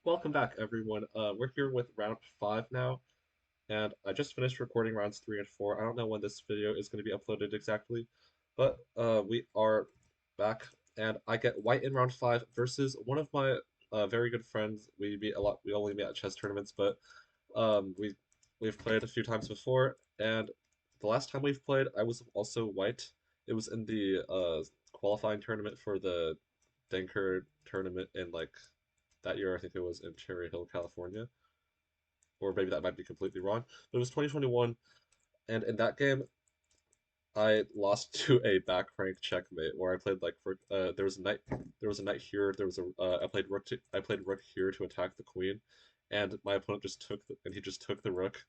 Welcome back, everyone. We're here with round five now, and I just finished recording rounds three and four. I don't know when this video is going to be uploaded exactly, but we are back, and I get white in round five versus one of my very good friends. We meet a lot. We only meet at chess tournaments, but we've played a few times before, and the last time we've played, I was also white. It was in the qualifying tournament for the Denker tournament in like that year. I think it was in Cherry Hill, California, or maybe that might be completely wrong. But it was 2021, and in that game, I lost to a back rank checkmate where I played like for there was a knight here, there was a I played rook here to attack the queen, and my opponent just took and he just took the rook.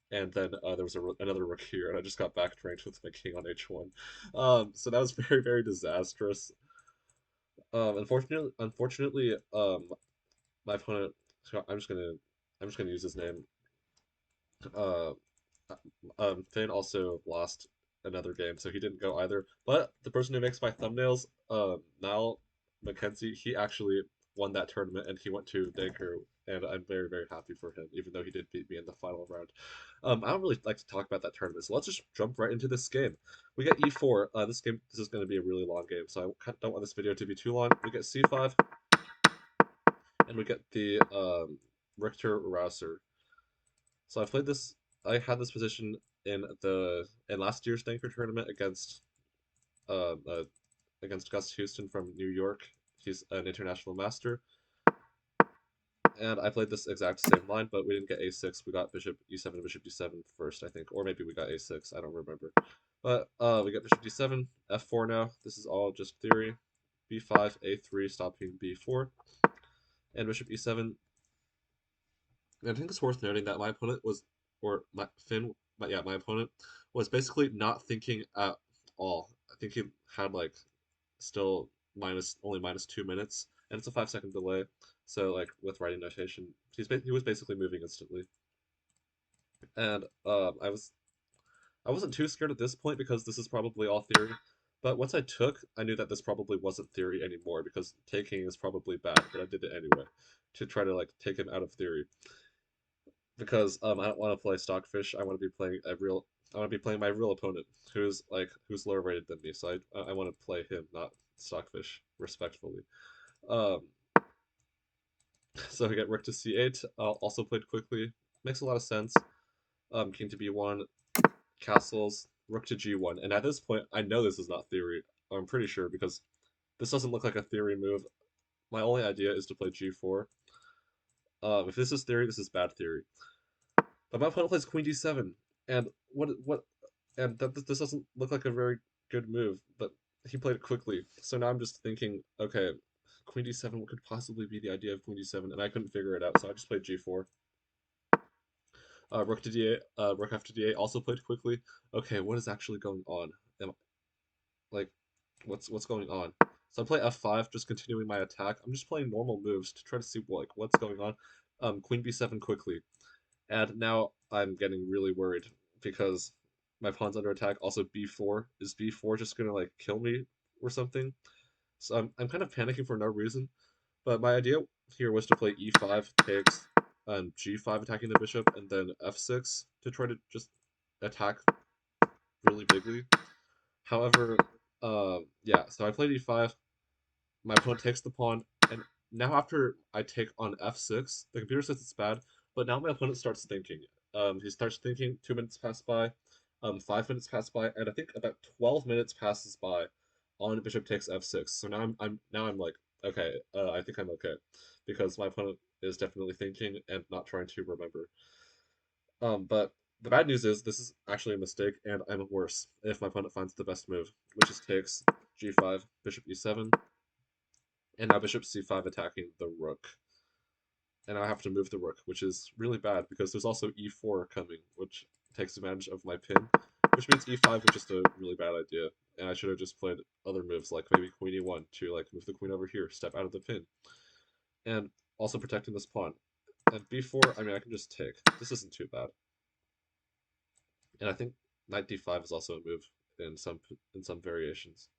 And then there was another rook here, and I just got back ranked with my king on h1. So that was very, very disastrous. Unfortunately, my opponent. So I'm just gonna use his name. Uh, Finn also lost another game, so he didn't go either. But the person who makes my thumbnails, Niall Mackenzie, he actually won that tournament and he went to Danker, and I'm very, very happy for him, even though he did beat me in the final round. I don't really like to talk about that tournament, so let's just jump right into this game. We get e4. This is going to be a really long game, so I don't want this video to be too long. We get c5, and we get the Richter Rouser. So I played this. I had this position in last year's Danker tournament uh, uh against Gus Houston from New York. He's an international master, and I played this exact same line, but we didn't get a6. We got bishop e7, bishop d7 first, I think, or maybe we got a6. I don't remember. But we got bishop d7, f4 now. This is all just theory. b5, a3, stopping b4, and bishop e7. And I think it's worth noting that my opponent was, or my Finn, my opponent was basically not thinking at all. I think he had like still only minus 2 minutes, and it's a 5 second delay. So like with writing notation, he was basically moving instantly, and I wasn't too scared at this point because this is probably all theory. But once I took, I knew that this probably wasn't theory anymore because taking is probably bad, but I did it anyway to try to like take him out of theory because I don't want to play Stockfish. I want to be playing a real. I want to be playing my real opponent, who's lower rated than me. So I want to play him, not Stockfish, respectfully. Um, so we get Rook to C8. Also played quickly. Makes a lot of sense. King to B1, castles, Rook to G1. And at this point, I know this is not theory. I'm pretty sure because this doesn't look like a theory move. My only idea is to play G4. If this is theory, this is bad theory. But my opponent plays Queen D7, and this doesn't look like a very good move. But he played it quickly, so now I'm just thinking, okay, Queen D7 what could possibly be the idea of Queen D7, and I couldn't figure it out, so I just played G4. Rook to D8, Rook after D8 also played quickly. Okay, what is actually going on? Am, like, what's going on? So I play F5, just continuing my attack. I'm just playing normal moves to try to see what's going on. Queen B7 quickly. And now I'm getting really worried because my pawn's under attack. Also, b4. Is b4 just gonna like kill me or something? So I'm kind of panicking for no reason. But my idea here was to play e5 takes, g5 attacking the bishop, and then f6 to try to just attack really bigly. However, yeah. So I played e5. My opponent takes the pawn, and now after I take on f6, the computer says it's bad, but now my opponent starts thinking. He starts thinking. 2 minutes pass by, 5 minutes pass by, and I think about 12 minutes passes by on bishop takes f6. So now I'm like, okay, I think I'm okay, because my opponent is definitely thinking and not trying to remember. But the bad news is this is actually a mistake, and I'm worse if my opponent finds the best move, which is takes g5, bishop e7, and now bishop c5 attacking the rook. And I have to move the rook, which is really bad because there's also e4 coming, which takes advantage of my pin, which means e5 was just a really bad idea. And I should have just played other moves like maybe queen e1 to like move the queen over here, step out of the pin, and also protecting this pawn. And b4, I mean, I can just take. This isn't too bad. And I think knight d5 is also a move in some variations.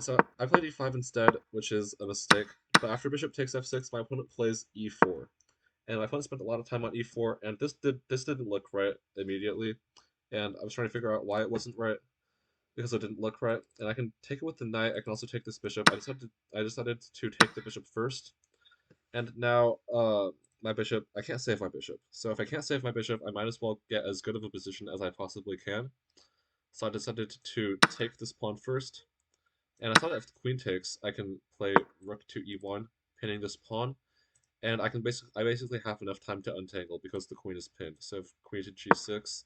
So I played e5 instead, which is a mistake But after bishop takes f6, my opponent plays e4, and my opponent spent a lot of time on e4, and this didn't look right immediately, and I was trying to figure out why it wasn't right because it didn't look right. And I can take it with the knight. I can also take this bishop. I decided to take the bishop first, and now my bishop. I can't save my bishop. So if I can't save my bishop, I might as well get as good of a position as I possibly can. So I decided to take this pawn first, and I thought if the queen takes, I can play rook to e1, pinning this pawn, and I basically have enough time to untangle because the queen is pinned. So if queen to g6,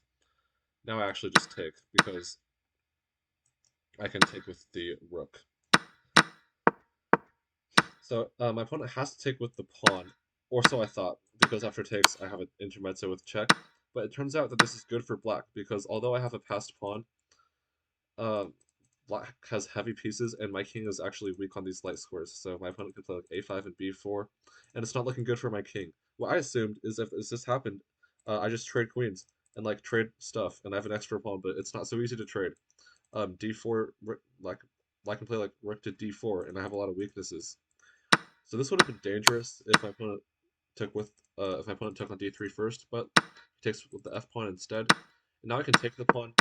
now I actually just take because I can take with the rook. So my opponent has to take with the pawn, or so I thought, because after takes I have an intermezzo with check. But it turns out that this is good for black because although I have a passed pawn, um, black has heavy pieces and my king is actually weak on these light squares. So my opponent could play like a5 and b4, and it's not looking good for my king. What I assumed is if this happened, I just trade queens and like trade stuff, and I have an extra pawn, but it's not so easy to trade. D4 like I can play like rook to d4, and I have a lot of weaknesses. So this would have been dangerous if my opponent took on d3 first, but he takes with the f pawn instead. And now I can take the pawn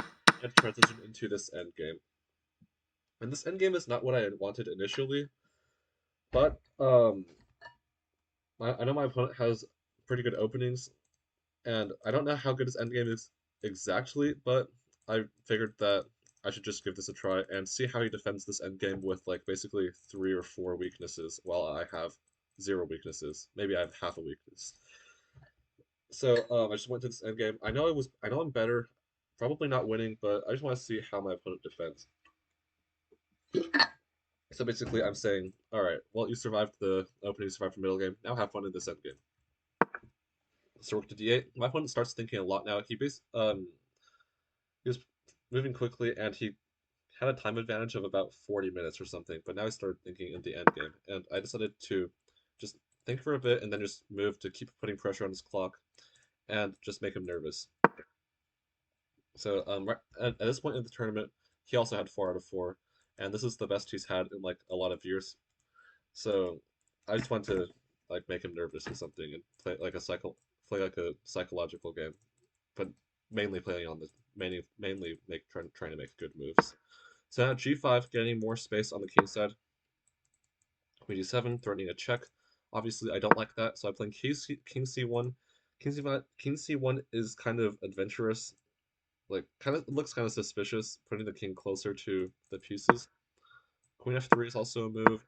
and transition into this endgame. And this endgame is not what I wanted initially, but I know my opponent has pretty good openings, and I don't know how good his endgame is exactly, but I figured that I should just give this a try and see how he defends this endgame with like basically 3 or 4 weaknesses, while I have 0 weaknesses. Maybe I have half a weakness. So I just went to this endgame. I know I'm better, probably not winning, but I just want to see how my opponent defends. So basically, I'm saying, all right, well, you survived the opening, you survived the middle game. Now have fun in this endgame. So rook to d8. My opponent starts thinking a lot now. He was moving quickly, and he had a time advantage of about 40 minutes or something. But now he started thinking in the endgame, and I decided to just think for a bit and then just move to keep putting pressure on his clock and just make him nervous. So right at this point in the tournament, he also had 4 out of 4, and this is the best he's had in like a lot of years. So I just want to like make him nervous or something and play like a psychological game, but mainly playing on the mainly trying to make good moves. So now g5, getting more space on the king side. Queen d7, threatening a check. Obviously, I don't like that, so I'm playing king c1. King c1 is kind of adventurous, like kind of looks kind of suspicious, putting the king closer to the pieces. Queen f3 is also a move.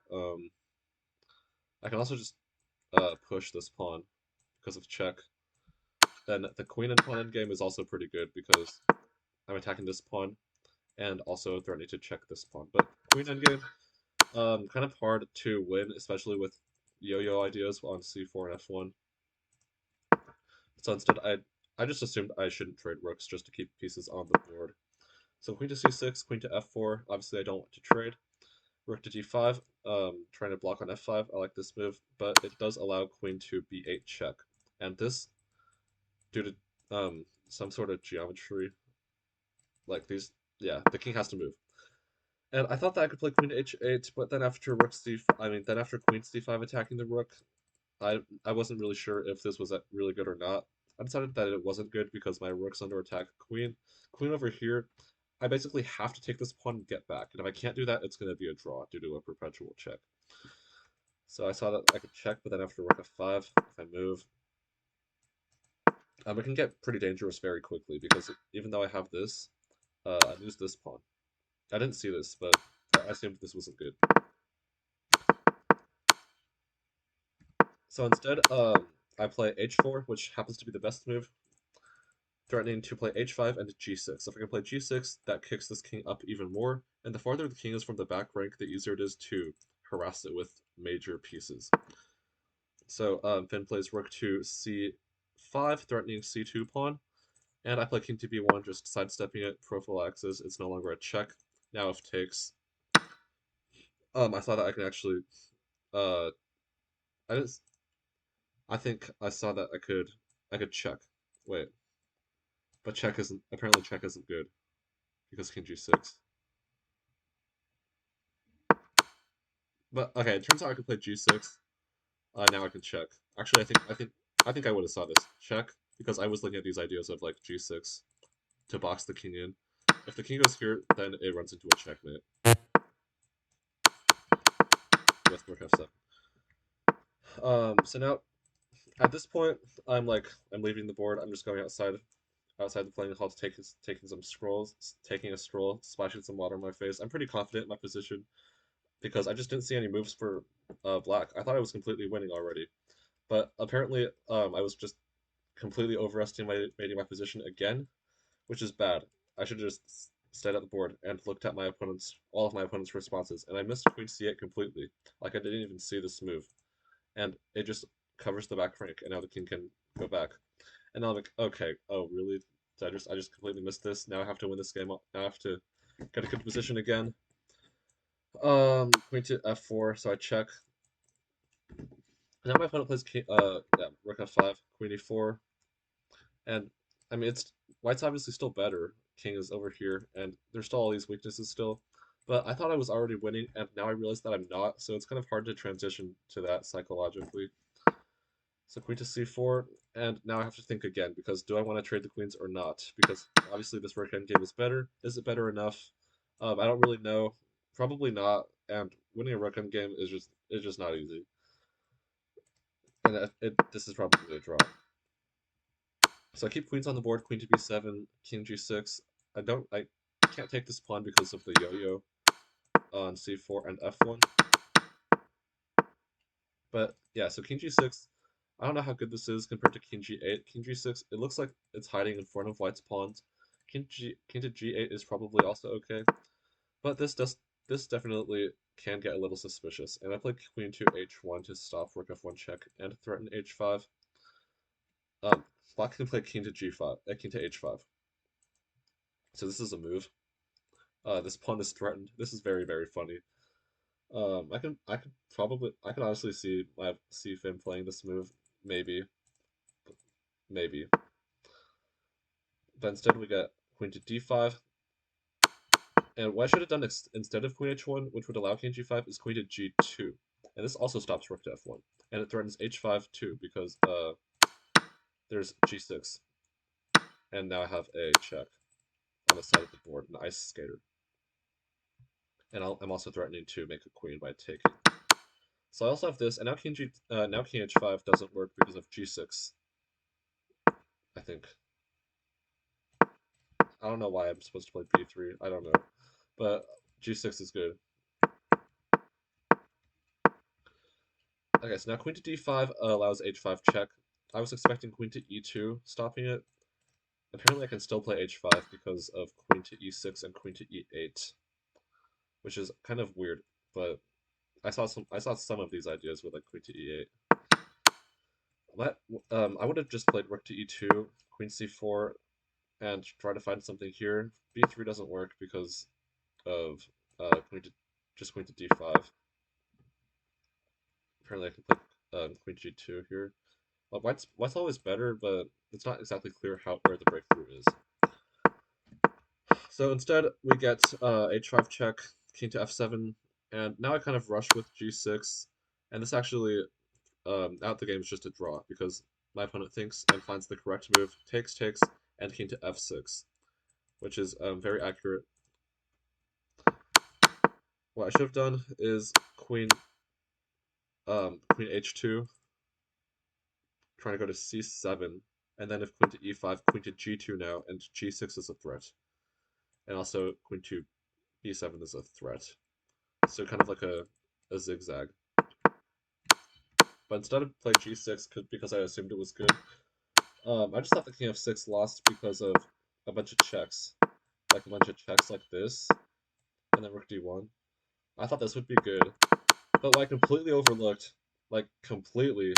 I can also just push this pawn because of check. Then the queen and pawn endgame is also pretty good because I'm attacking this pawn and also threatening to check this pawn. But queen endgame, kind of hard to win, especially with yo-yo ideas on c4 and f1. So instead, I just assumed I shouldn't trade rooks just to keep pieces on the board. So queen to c6, queen to f4. Obviously, I don't want to trade. Rook to g5, trying to block on f5. I like this move, but it does allow queen to b8 check. And this, due to some sort of geometry, like these, yeah, the king has to move. And I thought that I could play queen to h8, but then after rook c, then after queen c5 attacking the rook, I wasn't really sure if this was really good or not. I decided that it wasn't good because my rook's under attack. Queen over here, I basically have to take this pawn and get back. And if I can't do that, it's going to be a draw due to a perpetual check. So I saw that I could check, but then after rook f5, if I move, it can get pretty dangerous very quickly because even though I have this, I lose this pawn. I didn't see this, but I assumed this wasn't good. So instead, I play h4, which happens to be the best move, threatening to play h5 and g6. If I can play g6, that kicks this king up even more, and the farther the king is from the back rank, the easier it is to harass it with major pieces. So Finn plays rook to c5, threatening c2 pawn, and I play king to b1, just sidestepping it, prophylaxis. It's no longer a check. Now if takes, I thought that I can actually, uh, I didn't, I think I saw that I could check. Wait, but check isn't good because king g6. But okay, it turns out I could play g6. Now I can check. Actually, I think I would have saw this check because I was looking at these ideas of like g6 to box the king in. If the king goes here, then it runs into a checkmate with rook f7. So now at this point, I'm leaving the board. I'm just going outside the playing hall to taking some scrolls, taking a stroll, splashing some water on my face. I'm pretty confident in my position because I just didn't see any moves for black. I thought I was completely winning already, but apparently I was just completely overestimating my position again, which is bad. I should have just stayed at the board and looked at all of my opponent's responses, and I missed queen c8 completely. Like I didn't even see this move, and it just covers the back rank, and now the king can go back. And now I'm like, okay, oh really? So I just completely missed this. Now I have to win this game. Now I have to get a good position again. Queen to f4, so I check. Now my opponent plays yeah, rook f5, queen e4, and I mean it's white's obviously still better. King is over here, and there's still all these weaknesses still. But I thought I was already winning, and now I realize that I'm not. So it's kind of hard to transition to that psychologically. So queen to c4, and now I have to think again because do I want to trade the queens or not? Because obviously this rook endgame is better. Is it better enough? I don't really know. Probably not. And winning a rook endgame is just not easy. And this is probably a draw. So I keep queens on the board. Queen to b7, king g6. I can't take this pawn because of the yo-yo on c4 and f1. But yeah, so king g6, I don't know how good this is compared to king g8. King g6, it looks like it's hiding in front of white's pawns. King to g8 is probably also okay, but this definitely can get a little suspicious. And I play queen to h1 to stop rook f1 check and threaten h5. Um, Black can play king to g5, king to h5. So this is a move. This pawn is threatened. This is very very funny. I could honestly see Finn playing this move, maybe, maybe. But instead we get queen to d5, and what I should have done instead of queen h1, which would allow king g5, is queen to g2, and this also stops rook to f1, and it threatens h5 too because there's g6, and now I have a check on the side of the board, an ice skater, and I'm also threatening to make a queen by taking. So I also have this, and now king h5 doesn't work because of g6. I think. I don't know why I'm supposed to play b3. I don't know, but g6 is good. Okay, so now queen to d5 allows h5 check. I was expecting queen to e2, stopping it. Apparently, I can still play h5 because of queen to e6 and queen to e8, which is kind of weird. But I saw some of these ideas with like queen to e8. But I would have just played rook to e2, queen c4, and try to find something here. b3 doesn't work because of queen to d5. Apparently, I can play queen g2 here. White's always better, but it's not exactly clear where the breakthrough is. So instead, we get h5 check, king to f7, and now I kind of rush with g6, and this actually, out the game is just a draw, because my opponent thinks and finds the correct move, takes, and king to f6, which is very accurate. What I should have done is queen h2, trying to go to c7, and then if queen to e5, queen to g2 now, and g6 is a threat. And also queen to b7 is a threat. So kind of like a zigzag. But instead of playing g6 because I assumed it was good, I just thought the king f6 lost because of a bunch of checks. Like a bunch of checks like this, and then rook d1. I thought this would be good. But what I completely overlooked, like completely,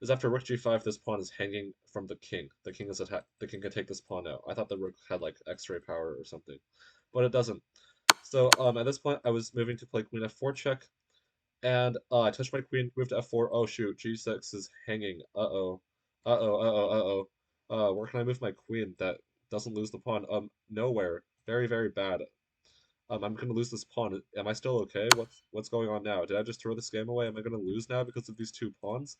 is after rook g5, this pawn is hanging from the king. The king is attack. The king can take this pawn out. I thought the rook had like X-ray power or something, but it doesn't. So at this point, I was moving to play queen f4 check, and I touched my queen, moved to f4. Oh shoot, g6 is hanging. Uh-oh. Uh-oh, uh-oh, uh-oh. Where can I move my queen that doesn't lose the pawn? Nowhere. Very, very bad. I'm gonna lose this pawn. Am I still okay? What's going on now? Did I just throw this game away? Am I gonna lose now because of these two pawns?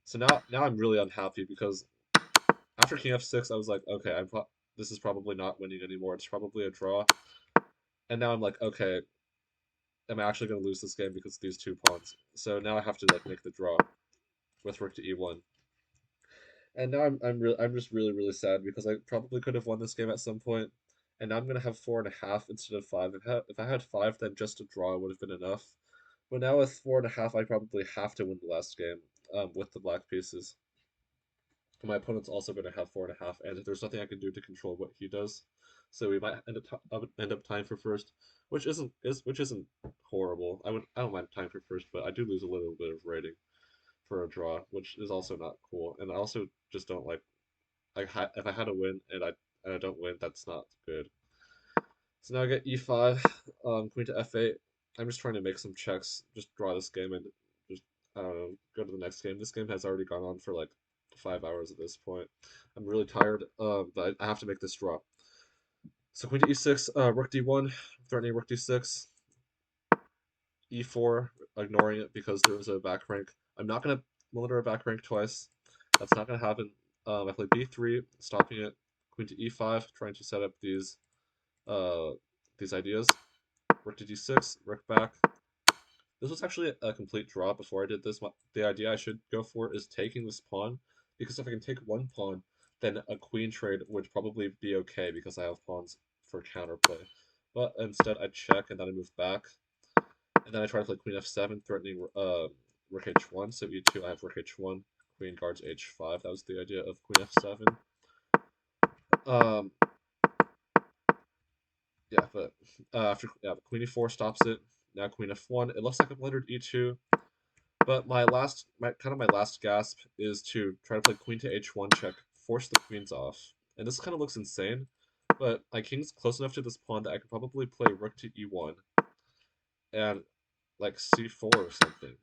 So now I'm really unhappy because after king f6, I was like, okay, this is probably not winning anymore. It's probably a draw. And now I'm like, okay, am I actually gonna lose this game because of these two pawns? So now I have to like make the draw with rook to e1. And now I'm just really sad because I probably could have won this game at some point, and now I'm gonna have 4.5 instead of 5. If I had 5, then just a draw would have been enough. But now with 4.5, I probably have to win the last game with the black pieces. My opponent's also gonna have 4.5, and there's nothing I can do to control what he does. So we might end up tying for first, which isn't horrible. I don't mind tying for first, but I do lose a little bit of rating for a draw, which is also not cool. And I also just don't like if I had a win and I don't win, that's not good. So now I get e5, queen to f8. I'm just trying to make some checks, just draw this game and just I don't know, go to the next game. This game has already gone on for like 5 hours at this point. I'm really tired, but I have to make this draw. So queen to e6, rook d1, threatening rook d6, e4, ignoring it because there was a back rank. I'm not gonna monitor a back rank twice. That's not gonna happen. I play b3, stopping it. Queen to e5, trying to set up uh these ideas. Rook to d6, rook back. This was actually a complete draw before I did this. The idea I should go for is taking this pawn, because if I can take one pawn, then a queen trade would probably be okay because I have pawns for counterplay. But instead I check and then I move back. And then I try to play queen f7, threatening rook h1. So e2, I have rook h1, queen guards h5. That was the idea of queen f7. Um, yeah, but after queen e4 stops it. Now queen f1. It looks like I've lettered e2, but my last gasp is to try to play queen to h1 check, force the queens off. And this kind of looks insane, but my king's close enough to this pawn that I could probably play rook to e1 and like c4 or something,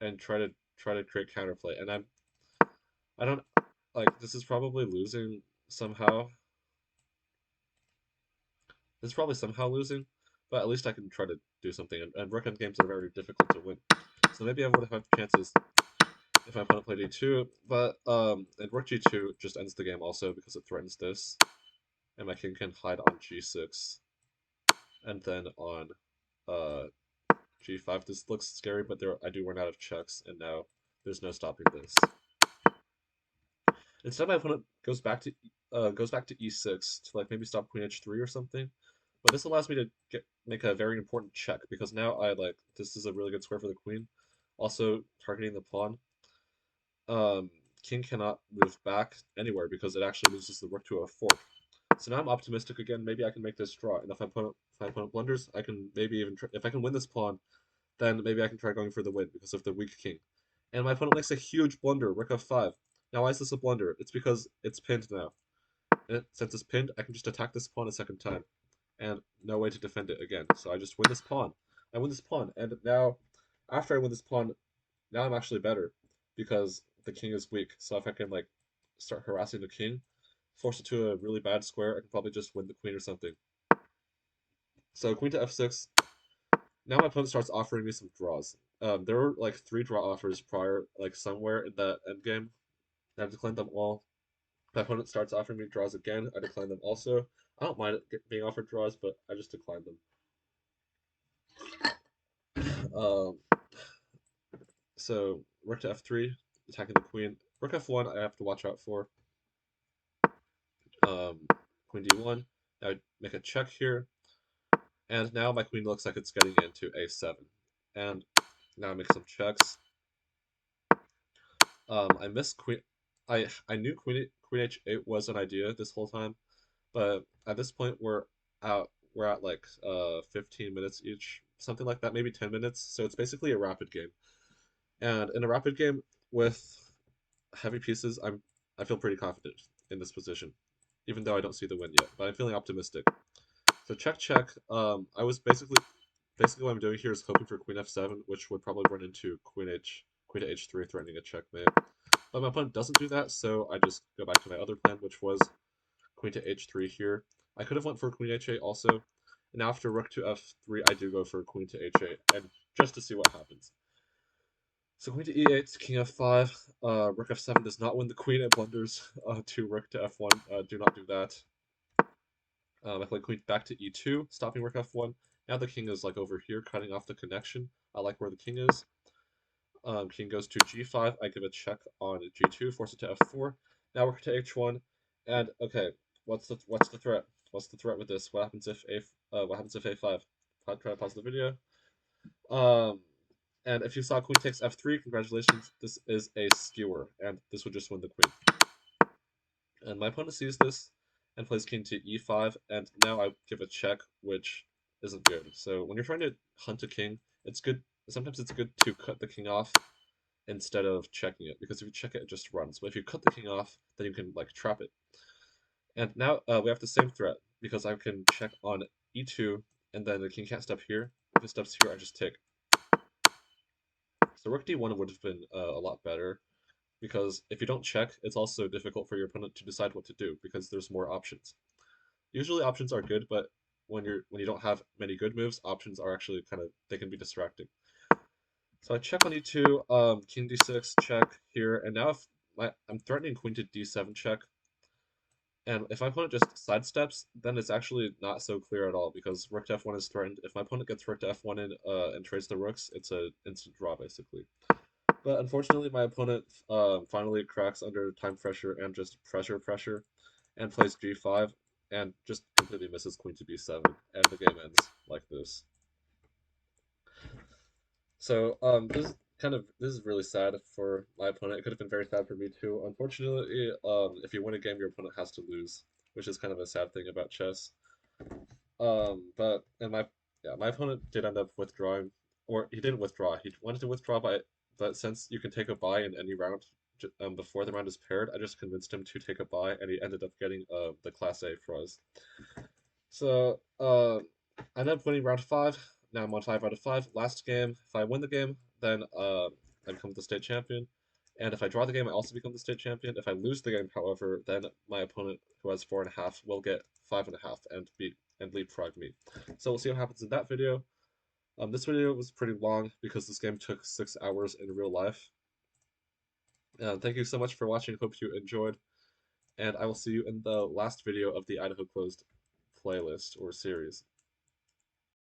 and try to create counterplay. And I don't like this is probably losing somehow. This is probably somehow losing, but at least I can try to do something. And rook end games are very difficult to win, so maybe I would have chances if my opponent played e2. But and rook g2 just ends the game also because it threatens this, and my king can hide on g6, and then on uh g5. This looks scary, but I do run out of checks, and now there's no stopping this. Instead, my opponent goes back to e6 to like maybe stop queen h3 or something. But this allows me to make a very important check because now I like this is a really good square for the queen. Also targeting the pawn. Um, King cannot move back anywhere because it actually loses the rook to a fork. So now I'm optimistic again. Maybe I can make this draw. And if my opponent blunders, I can maybe even if I can win this pawn, then maybe I can try going for the win because of the weak king. And my opponent makes a huge blunder, rook f5. Now why is this a blunder? It's because it's pinned now. And since it's pinned, I can just attack this pawn a second time. And no way to defend it again. So I just win this pawn. I win this pawn. And now, after I win this pawn, now I'm actually better. Because the king is weak. So if I can like start harassing the king, force it to a really bad square, I can probably just win the queen or something. So queen to f6. Now my opponent starts offering me some draws. There were like 3 draw offers prior, like somewhere in that endgame. I declined them all. My opponent starts offering me draws again. I decline them also. I don't mind being offered draws, but I just decline them. Um, so rook to f3, attacking the queen. Rook f1, I have to watch out for. Um, Queen d1. Now I make a check here, and now my queen looks like it's getting into a7. And now I make some checks. I missed queen. I knew queen h8 was an idea this whole time, but at this point we're at like 15 minutes each, something like that, maybe 10 minutes. So it's basically a rapid game. And in a rapid game with heavy pieces, I feel pretty confident in this position, even though I don't see the win yet. But I'm feeling optimistic. So check check. I was basically what I'm doing here is hoping for queen f7, which would probably run into queen to h3, threatening a checkmate. But my opponent doesn't do that, so I just go back to my other plan, which was queen to h3 here. I could have went for queen h8 also, And after rook to f3, I do go for queen to h8, and just to see what happens. So queen to e8, king f5, rook f7 does not win the queen, it blunders to rook to f1. Do not do that. I play queen back to e2, stopping rook f1. Now the king is like over here, cutting off the connection. I like where the king is. King goes to g5. I give a check on g2, force it to f4. Now rook to h1. And okay, what's the threat? What's the threat with this? What happens if a5? Try to pause the video. Um, and if you saw queen takes f3, congratulations. This is a skewer, and this would just win the queen. And my opponent sees this and plays king to e5, and now I give a check, which isn't good. So when you're trying to hunt a king, it's good. Sometimes it's good to cut the king off instead of checking it, because if you check it, it just runs. But if you cut the king off, then you can like trap it. And now we have the same threat because I can check on e2, and then the king can't step here. If it steps here, I just take. So rook d1 would have been a lot better because if you don't check, it's also difficult for your opponent to decide what to do because there's more options. Usually options are good, but when you don't have many good moves, options are actually kind of they can be distracting. So I check on e2, king d6 check here, and now if I'm threatening queen to d7 check, and if my opponent just sidesteps, then it's actually not so clear at all because rook to f1 is threatened. If my opponent gets rook to f1 in and trades the rooks, it's an instant draw basically. But unfortunately, my opponent finally cracks under time pressure and just pressure, and plays g5 and just completely misses queen to b7, and the game ends like this. So this is really sad for my opponent. It could have been very sad for me too. Unfortunately, if you win a game, your opponent has to lose, which is kind of a sad thing about chess. But and my yeah, my opponent did end up withdrawing, or he didn't withdraw. He wanted to withdraw, but since you can take a buy in any round before the round is paired, I just convinced him to take a buy, and he ended up getting the Class A prize. So I ended up winning round five. Now I'm on 5 out of 5. Last game, if I win the game, then I become the state champion. And if I draw the game, I also become the state champion. If I lose the game, however, then my opponent, who has 4.5, will get 5.5 and leapfrog me. So we'll see what happens in that video. This video was pretty long because this game took 6 hours in real life. Thank you so much for watching. Hope you enjoyed, and I will see you in the last video of the Idaho Closed playlist or series.